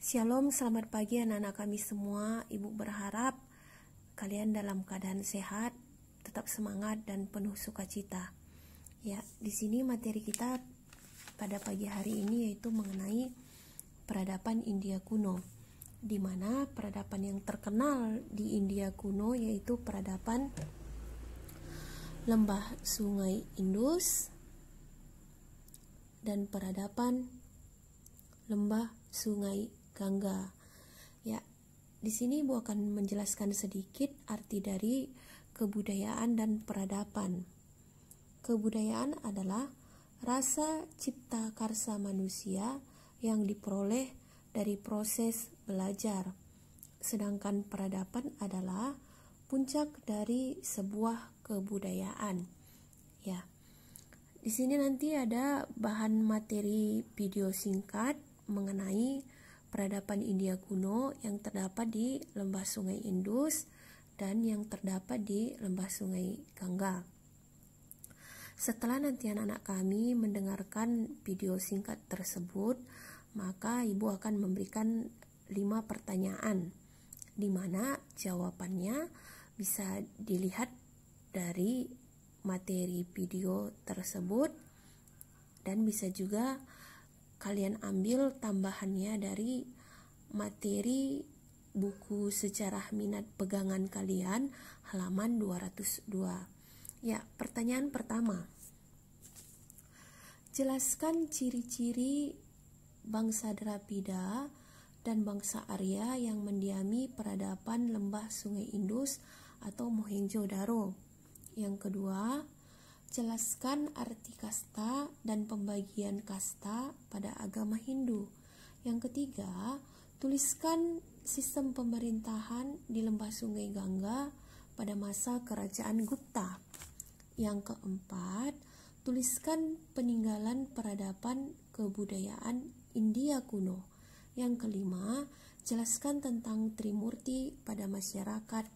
Shalom, selamat pagi anak-anak kami semua. Ibu berharap kalian dalam keadaan sehat, tetap semangat dan penuh sukacita. Ya, di sini materi kita pada pagi hari ini yaitu mengenai peradaban India kuno, di mana peradaban yang terkenal di India kuno yaitu peradaban lembah Sungai Indus dan peradaban lembah Sungai Gangga. Ya, di sini Ibu akan menjelaskan sedikit arti dari kebudayaan dan peradaban. Kebudayaan adalah rasa cipta karsa manusia yang diperoleh dari proses belajar. Sedangkan peradaban adalah puncak dari sebuah kebudayaan. Ya. Di sini nanti ada bahan materi video singkat mengenai peradaban India kuno yang terdapat di lembah Sungai Indus dan yang terdapat di lembah Sungai Gangga. Setelah nanti anak-anak kami mendengarkan video singkat tersebut, maka Ibu akan memberikan 5 pertanyaan, di mana jawabannya bisa dilihat dari materi video tersebut dan bisa juga kalian ambil tambahannya dari materi buku sejarah minat pegangan kalian halaman 202. Ya, pertanyaan pertama. Jelaskan ciri-ciri bangsa Drapida dan bangsa Arya yang mendiami peradaban lembah Sungai Indus atau Mohenjo-daro. Yang kedua, jelaskan arti kasta dan pembagian kasta pada agama Hindu. Yang ketiga, tuliskan sistem pemerintahan di lembah Sungai Gangga pada masa kerajaan Gupta. Yang keempat, tuliskan peninggalan peradaban kebudayaan India kuno. Yang kelima, jelaskan tentang Trimurti pada masyarakat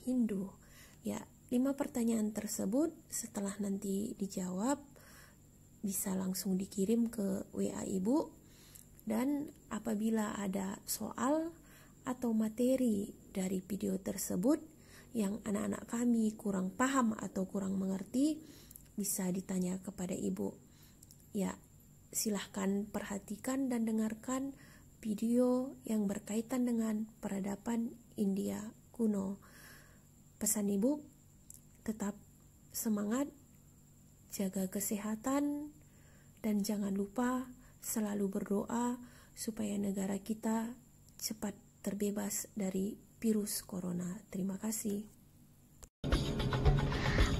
Hindu. Ya, 5 pertanyaan tersebut setelah nanti dijawab bisa langsung dikirim ke WA Ibu, dan apabila ada soal atau materi dari video tersebut yang anak-anak kami kurang paham atau kurang mengerti, bisa ditanya kepada Ibu. Ya, silahkan perhatikan dan dengarkan video yang berkaitan dengan peradaban India kuno. Pesan Ibu, tetap semangat, jaga kesehatan, dan jangan lupa selalu berdoa supaya negara kita cepat terbebas dari virus corona. Terima kasih.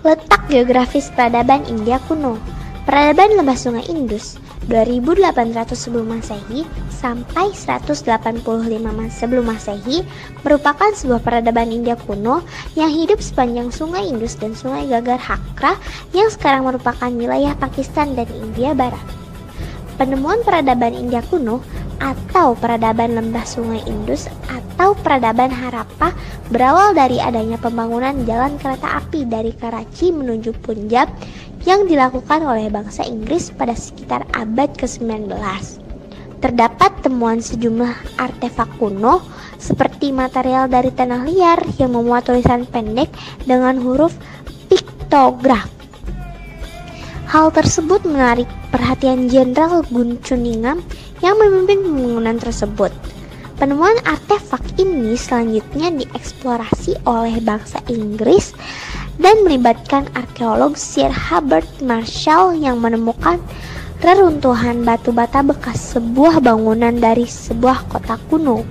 Letak geografis peradaban India kuno. Peradaban lembah Sungai Indus 2800 sebelum Masehi sampai 185 sebelum Masehi merupakan sebuah peradaban India kuno yang hidup sepanjang Sungai Indus dan Sungai Gagar Hakra yang sekarang merupakan wilayah Pakistan dan India Barat. Penemuan peradaban India kuno atau peradaban lembah Sungai Indus atau peradaban Harappa berawal dari adanya pembangunan jalan kereta api dari Karachi menuju Punjab yang dilakukan oleh bangsa Inggris pada sekitar abad ke-19. Terdapat temuan sejumlah artefak kuno seperti material dari tanah liar yang memuat tulisan pendek dengan huruf piktograf. Hal tersebut menarik perhatian Jenderal Gun Cunningham yang memimpin pembangunan tersebut. Penemuan artefak ini selanjutnya dieksplorasi oleh bangsa Inggris dan melibatkan arkeolog Sir Herbert Marshall yang menemukan reruntuhan batu bata bekas sebuah bangunan dari sebuah kota kuno.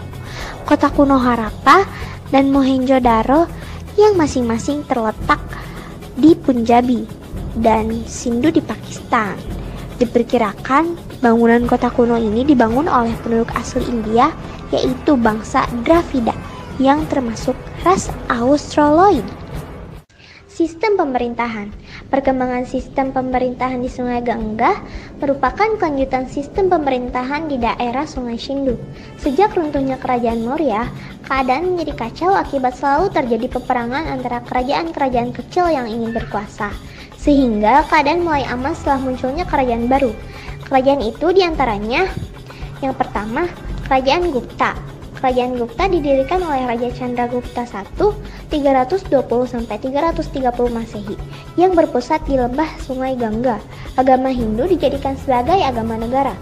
Kota kuno Harappa dan Mohenjo-daro yang masing-masing terletak di Punjabi dan Sindhu di Pakistan. Diperkirakan bangunan kota kuno ini dibangun oleh penduduk asli India, yaitu bangsa Dravida yang termasuk ras Australoid. Sistem pemerintahan. Perkembangan sistem pemerintahan di Sungai Gangga merupakan kelanjutan sistem pemerintahan di daerah Sungai Sindhu. Sejak runtuhnya kerajaan Maurya, keadaan menjadi kacau akibat selalu terjadi peperangan antara kerajaan-kerajaan kecil yang ingin berkuasa. Sehingga keadaan mulai aman setelah munculnya kerajaan baru. Kerajaan itu diantaranya yang pertama Kerajaan Gupta. Kerajaan Gupta didirikan oleh Raja Chandragupta I 320-330 Masehi yang berpusat di lembah Sungai Gangga. Agama Hindu dijadikan sebagai agama negara.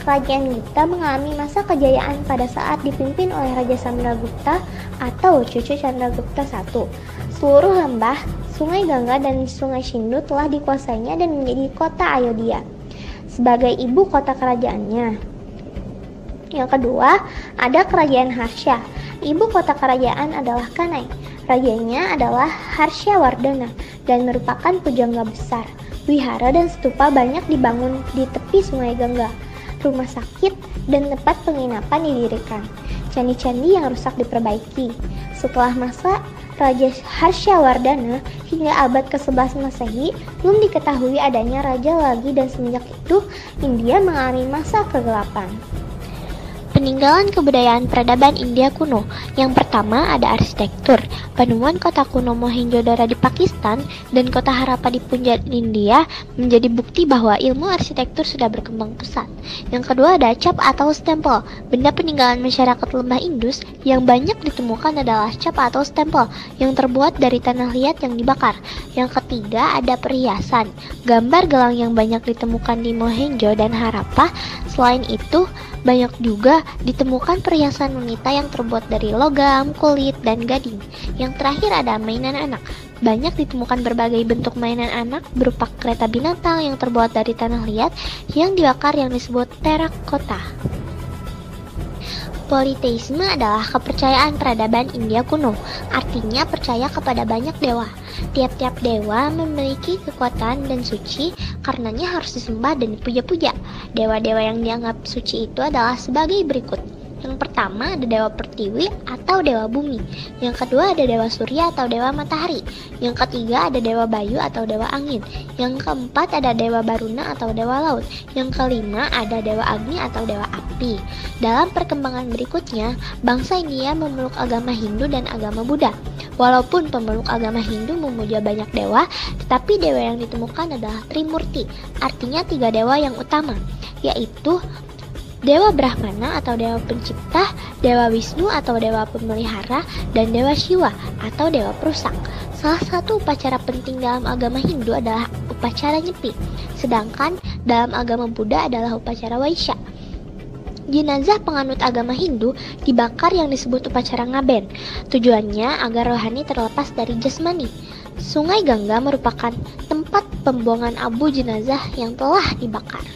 Kerajaan Gupta mengalami masa kejayaan pada saat dipimpin oleh Raja Chandragupta atau cucu Chandragupta I. Seluruh lembah, Sungai Gangga dan Sungai Sindhu telah dikuasainya dan menjadi kota Ayodhya sebagai ibu kota kerajaannya. Yang kedua, ada Kerajaan Harsha. Ibu kota kerajaan adalah Kanai. Rajanya adalah Harshawardhana dan merupakan pujangga besar. Wihara dan stupa banyak dibangun di tepi Sungai Gangga. Rumah sakit dan tempat penginapan didirikan. Candi-candi yang rusak diperbaiki. Setelah masa Raja Harshawardhana hingga abad ke-11 Masehi, belum diketahui adanya raja lagi dan semenjak itu India mengalami masa kegelapan. Peninggalan kebudayaan peradaban India kuno. Yang pertama ada arsitektur. Penemuan kota kuno Mohenjo-daro di Pakistan dan kota Harappa di Punjab, India menjadi bukti bahwa ilmu arsitektur sudah berkembang pesat. Yang kedua ada cap atau stempel. Benda peninggalan masyarakat lembah Indus yang banyak ditemukan adalah cap atau stempel yang terbuat dari tanah liat yang dibakar. Yang ketiga ada perhiasan. Gambar gelang yang banyak ditemukan di Mohenjo dan Harappa. Selain itu, banyak juga ditemukan perhiasan wanita yang terbuat dari logam, kulit, dan gading. Yang terakhir ada mainan anak. Banyak ditemukan berbagai bentuk mainan anak berupa kereta binatang yang terbuat dari tanah liat yang dibakar yang disebut terakota. Politeisme adalah kepercayaan peradaban India kuno, artinya percaya kepada banyak dewa. Tiap-tiap dewa memiliki kekuatan dan suci, karenanya harus disembah dan dipuja-puja. Dewa-dewa yang dianggap suci itu adalah sebagai berikut. Yang pertama ada Dewa Pertiwi atau Dewa Bumi. Yang kedua ada Dewa Surya atau Dewa Matahari. Yang ketiga ada Dewa Bayu atau Dewa Angin. Yang keempat ada Dewa Baruna atau Dewa Laut. Yang kelima ada Dewa Agni atau Dewa Api. Dalam perkembangan berikutnya, bangsa India memeluk agama Hindu dan agama Buddha. Walaupun pemeluk agama Hindu memuja banyak dewa, tetapi dewa yang ditemukan adalah Trimurti, artinya 3 dewa yang utama, yaitu Dewa Brahmana atau Dewa Pencipta, Dewa Wisnu atau Dewa Pemelihara, dan Dewa Shiva atau Dewa Perusak. Salah satu upacara penting dalam agama Hindu adalah upacara Nyepi, sedangkan dalam agama Buddha adalah upacara Vaishya. Jenazah penganut agama Hindu dibakar yang disebut upacara ngaben. Tujuannya agar rohani terlepas dari jasmani. Sungai Gangga merupakan tempat pembuangan abu jenazah yang telah dibakar.